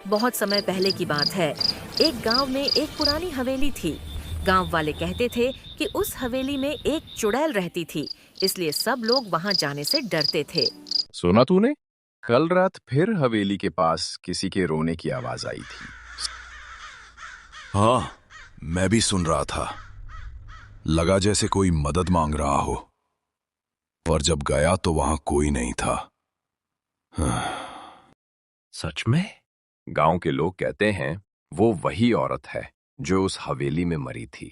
बहुत समय पहले की बात है। एक गांव में एक पुरानी हवेली थी। गांव वाले कहते थे कि उस हवेली में एक चुड़ैल रहती थी, इसलिए सब लोग वहां जाने से डरते थे। सुना तूने? कल रात फिर हवेली के पास किसी के रोने की आवाज आई थी। हाँ, मैं भी सुन रहा था। लगा जैसे कोई मदद मांग रहा हो, पर जब गया तो वहां कोई नहीं था। सच में? गांव के लोग कहते हैं वो वही औरत है जो उस हवेली में मरी थी।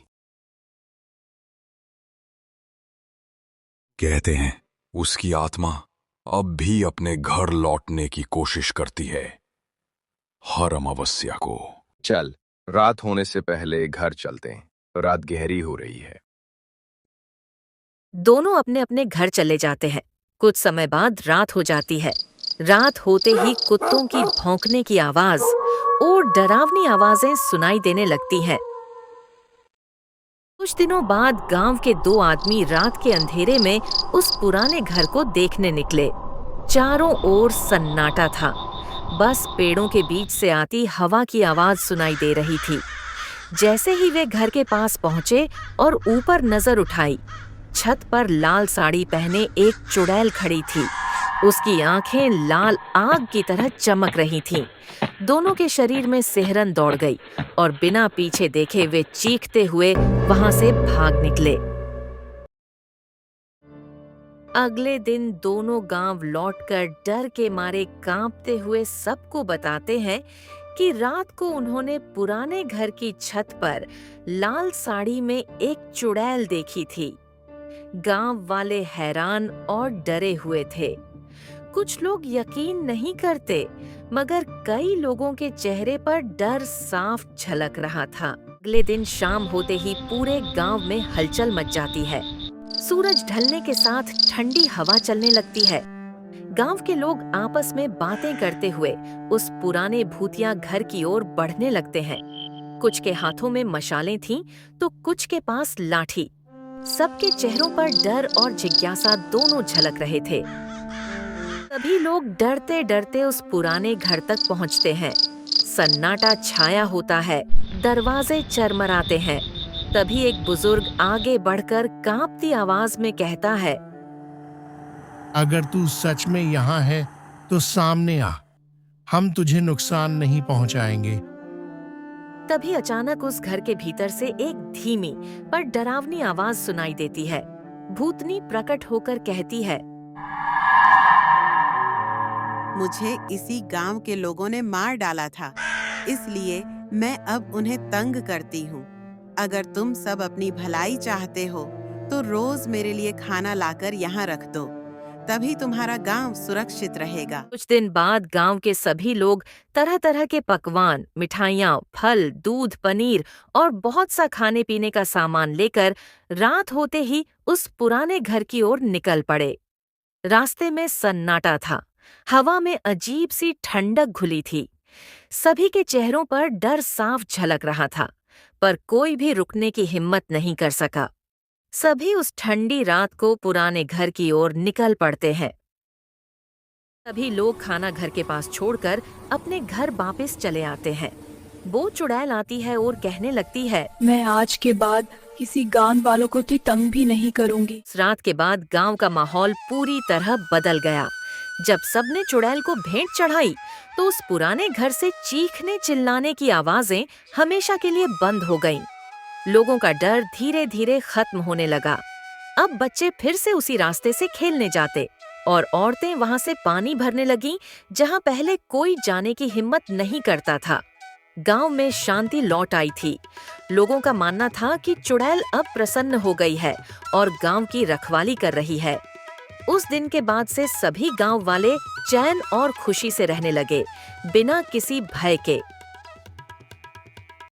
कहते हैं उसकी आत्मा अब भी अपने घर लौटने की कोशिश करती है, हर अमावस्या को। चल, रात होने से पहले घर चलते हैं, रात गहरी हो रही है। दोनों अपने अपने घर चले जाते हैं। कुछ समय बाद रात हो जाती है। रात होते ही कुत्तों की भौंकने की आवाज और डरावनी आवाजें सुनाई देने लगती हैं। कुछ दिनों बाद गांव के दो आदमी रात के अंधेरे में उस पुराने घर को देखने निकले। चारों ओर सन्नाटा था। बस पेड़ों के बीच से आती हवा की आवाज सुनाई दे रही थी। जैसे ही वे घर के पास पहुंचे और ऊपर नजर उठाई, छत पर लाल साड़ी पहने एक चुड़ैल खड़ी थी। उसकी आंखें लाल आग की तरह चमक रही थीं। दोनों के शरीर में सिहरन दौड़ गई और बिना पीछे देखे वे चीखते हुए वहां से भाग निकले। अगले दिन दोनों गांव लौटकर डर के मारे कांपते हुए सबको बताते हैं कि रात को उन्होंने पुराने घर की छत पर लाल साड़ी में एक चुड़ैल देखी थी। गांव वाले हैरान और डरे हुए थे। कुछ लोग यकीन नहीं करते, मगर कई लोगों के चेहरे पर डर साफ झलक रहा था। अगले दिन शाम होते ही पूरे गांव में हलचल मच जाती है। सूरज ढलने के साथ ठंडी हवा चलने लगती है। गांव के लोग आपस में बातें करते हुए उस पुराने भूतिया घर की ओर बढ़ने लगते हैं। कुछ के हाथों में मशालें थीं, तो कुछ के पास लाठी। सबके चेहरों पर डर और जिज्ञासा दोनों झलक रहे थे। सभी लोग डरते डरते उस पुराने घर तक पहुंचते हैं। सन्नाटा छाया होता है, दरवाजे चरमराते हैं। तभी एक बुजुर्ग आगे बढ़कर कांपती आवाज में कहता है, अगर तू सच में यहाँ है तो सामने आ, हम तुझे नुकसान नहीं पहुंचाएंगे। तभी अचानक उस घर के भीतर से एक धीमी पर डरावनी आवाज सुनाई देती है। भूतनी प्रकट होकर कहती है, मुझे इसी गांव के लोगों ने मार डाला था, इसलिए मैं अब उन्हें तंग करती हूँ। अगर तुम सब अपनी भलाई चाहते हो तो रोज मेरे लिए खाना लाकर यहाँ रख दो, तभी तुम्हारा गांव सुरक्षित रहेगा। कुछ दिन बाद गांव के सभी लोग तरह तरह के पकवान, मिठाइयाँ, फल, दूध, पनीर और बहुत सा खाने पीने का सामान लेकर रात होते ही उस पुराने घर की ओर निकल पड़े। रास्ते में सन्नाटा था। हवा में अजीब सी ठंडक घुली थी। सभी के चेहरों पर डर साफ झलक रहा था, पर कोई भी रुकने की हिम्मत नहीं कर सका। सभी उस ठंडी रात को पुराने घर की ओर निकल पड़ते हैं। सभी लोग खाना घर के पास छोड़कर अपने घर वापस चले आते हैं। वो चुड़ैल आती है और कहने लगती है, मैं आज के बाद किसी गांव वालों को तो तंग भी नहीं करूंगी। इस रात के बाद गांव का माहौल पूरी तरह बदल गया। जब सबने चुड़ैल को भेंट चढ़ाई, तो उस पुराने घर से चीखने चिल्लाने की आवाजें हमेशा के लिए बंद हो गईं। लोगों का डर धीरे धीरे खत्म होने लगा। अब बच्चे फिर से उसी रास्ते से खेलने जाते और औरतें वहां से पानी भरने लगीं, जहां पहले कोई जाने की हिम्मत नहीं करता था। गांव में शांति लौट आई थी। लोगों का मानना था कि चुड़ैल अब प्रसन्न हो गई है और गांव की रखवाली कर रही है। उस दिन के बाद से सभी गांव वाले चैन और खुशी से रहने लगे, बिना किसी भय के।